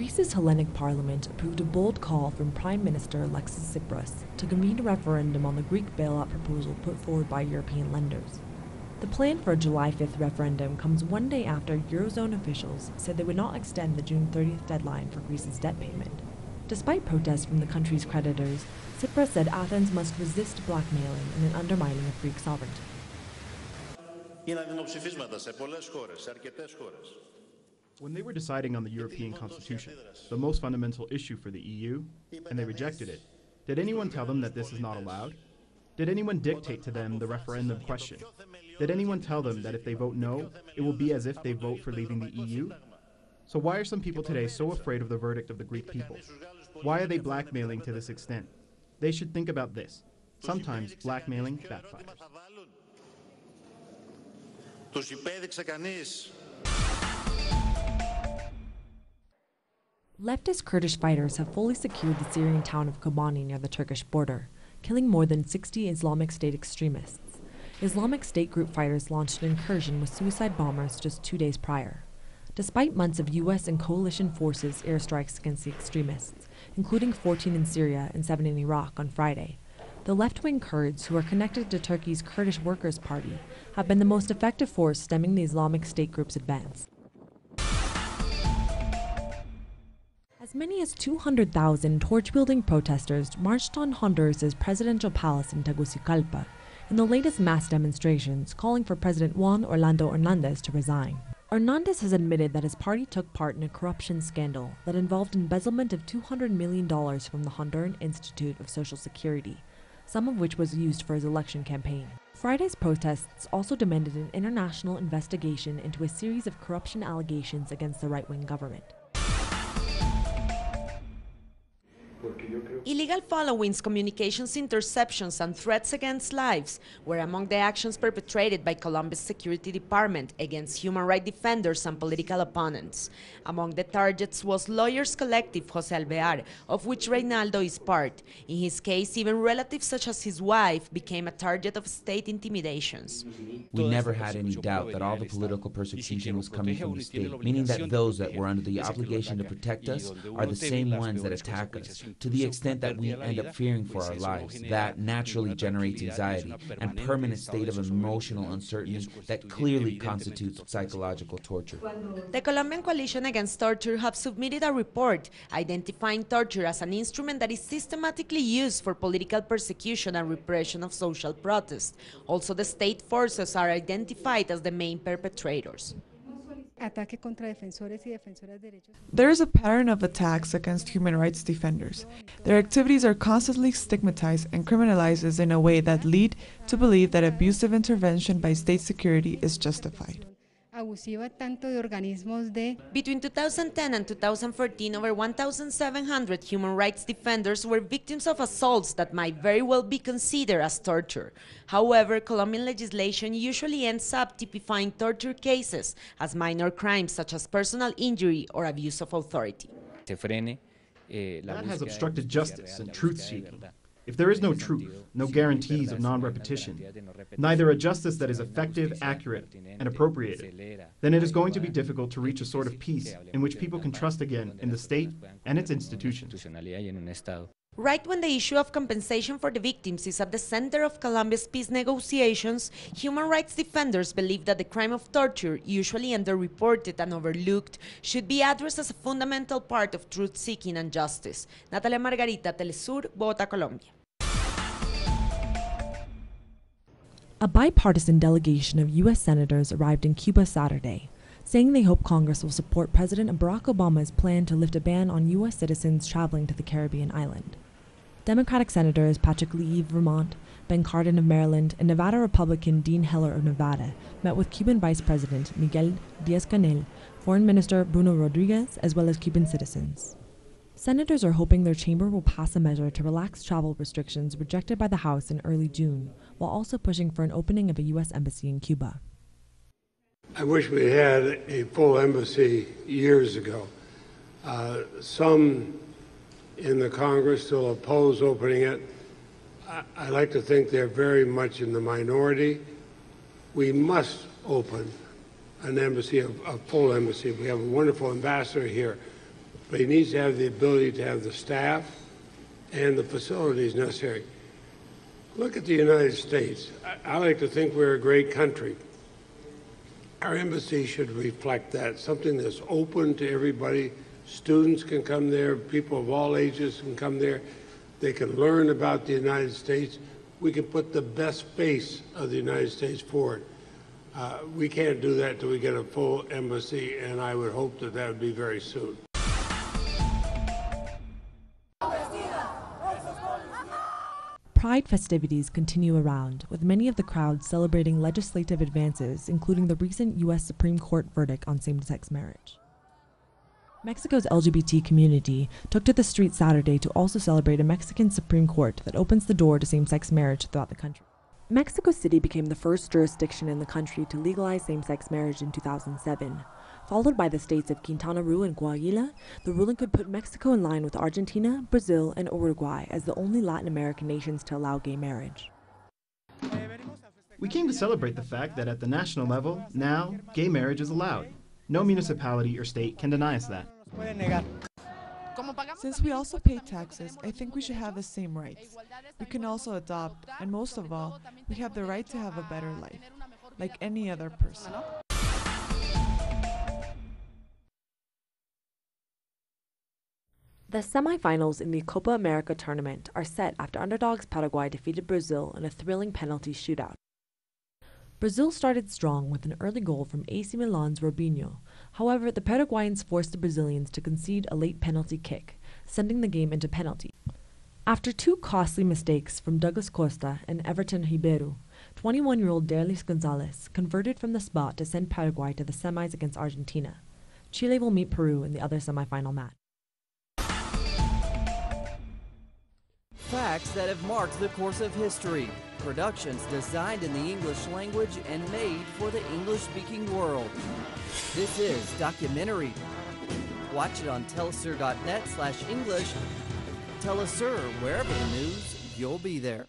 Greece's Hellenic Parliament approved a bold call from Prime Minister Alexis Tsipras to convene a referendum on the Greek bailout proposal put forward by European lenders. The plan for a July 5th referendum comes one day after Eurozone officials said they would not extend the June 30th deadline for Greece's debt payment. Despite protests from the country's creditors, Tsipras said Athens must resist blackmailing and an undermining of Greek sovereignty. When they were deciding on the European Constitution, the most fundamental issue for the EU, and they rejected it, did anyone tell them that this is not allowed? Did anyone dictate to them the referendum question? Did anyone tell them that if they vote no, it will be as if they vote for leaving the EU? So why are some people today so afraid of the verdict of the Greek people? Why are they blackmailing to this extent? They should think about this. Sometimes blackmailing backfires. Leftist Kurdish fighters have fully secured the Syrian town of Kobani near the Turkish border, killing more than 60 Islamic State extremists. Islamic State group fighters launched an incursion with suicide bombers just 2 days prior. Despite months of U.S. and coalition forces airstrikes against the extremists, including 14 in Syria and 7 in Iraq on Friday, the left-wing Kurds, who are connected to Turkey's Kurdish Workers' Party, have been the most effective force stemming the Islamic State group's advance. As many as 200,000 torch-wielding protesters marched on Honduras's presidential palace in Tegucigalpa in the latest mass demonstrations calling for President Juan Orlando Hernandez to resign. Hernandez has admitted that his party took part in a corruption scandal that involved embezzlement of $200 million from the Honduran Institute of Social Security, some of which was used for his election campaign. Friday's protests also demanded an international investigation into a series of corruption allegations against the right-wing government. Illegal followings, communications interceptions, and threats against lives were among the actions perpetrated by Colombia's Security Department against human rights defenders and political opponents. Among the targets was Lawyers Collective José Alvear, of which Reinaldo is part. In his case, even relatives such as his wife became a target of state intimidations. We never had any doubt that all the political persecution was coming from the state, meaning that those that were under the obligation to protect us are the same ones that attack us, to the extent that we end up fearing for our lives. That naturally generates anxiety and permanent state of emotional uncertainty that clearly constitutes psychological torture. The Colombian Coalition Against Torture have submitted a report identifying torture as an instrument that is systematically used for political persecution and repression of social protest. Also, the state forces are identified as the main perpetrators. There is a pattern of attacks against human rights defenders. Their activities are constantly stigmatized and criminalized in a way that lead to believe that abusive intervention by state security is justified. Between 2010 and 2014, over 1,700 human rights defenders were victims of assaults that might very well be considered as torture. However, Colombian legislation usually ends up typifying torture cases as minor crimes such as personal injury or abuse of authority. That has obstructed justice and truth-seeking. If there is no truth, no guarantees of non-repetition, neither a justice that is effective, accurate, and appropriated, then it is going to be difficult to reach a sort of peace in which people can trust again in the state and its institutions. Right when the issue of compensation for the victims is at the center of Colombia's peace negotiations, human rights defenders believe that the crime of torture, usually underreported and overlooked, should be addressed as a fundamental part of truth-seeking and justice. Natalia Margarita, Telesur, Bogotá, Colombia. A bipartisan delegation of U.S. senators arrived in Cuba Saturday, saying they hope Congress will support President Barack Obama's plan to lift a ban on U.S. citizens traveling to the Caribbean island. Democratic Senators Patrick Leahy of Vermont, Ben Cardin of Maryland, and Nevada Republican Dean Heller of Nevada met with Cuban Vice President Miguel Diaz-Canel, Foreign Minister Bruno Rodriguez, as well as Cuban citizens. Senators are hoping their chamber will pass a measure to relax travel restrictions rejected by the House in early June, while also pushing for an opening of a U.S. embassy in Cuba. I wish we had a full embassy years ago. Some in the Congress still oppose opening it. I like to think they're very much in the minority. We must open an embassy, a full embassy. We have a wonderful ambassador here, but he needs to have the ability to have the staff and the facilities necessary. Look at the United States. I like to think we're a great country. Our embassy should reflect that, something that's open to everybody. Students can come there, people of all ages can come there. They can learn about the United States. We can put the best face of the United States forward. We can't do that till we get a full embassy, and I would hope that that would be very soon. Pride festivities continue around, with many of the crowds celebrating legislative advances, including the recent U.S. Supreme Court verdict on same-sex marriage. Mexico's LGBT community took to the streets Saturday to also celebrate a Mexican Supreme Court that opens the door to same-sex marriage throughout the country. Mexico City became the first jurisdiction in the country to legalize same-sex marriage in 2007. Followed by the states of Quintana Roo and Coahuila, the ruling could put Mexico in line with Argentina, Brazil, and Uruguay as the only Latin American nations to allow gay marriage. We came to celebrate the fact that at the national level, now, gay marriage is allowed. No municipality or state can deny us that. Since we also pay taxes, I think we should have the same rights. We can also adopt, and most of all, we have the right to have a better life, like any other person. The semifinals in the Copa America tournament are set after underdogs Paraguay defeated Brazil in a thrilling penalty shootout. Brazil started strong with an early goal from AC Milan's Robinho. However, the Paraguayans forced the Brazilians to concede a late penalty kick, sending the game into penalty. After two costly mistakes from Douglas Costa and Everton Ribeiro, 21-year-old Derlis Gonzalez converted from the spot to send Paraguay to the semis against Argentina. Chile will meet Peru in the other semifinal match. Facts that have marked the course of history. Productions designed in the English language and made for the English-speaking world. This is Documentary. Watch it on telesur.net/English. Telesur, wherever the news, you'll be there.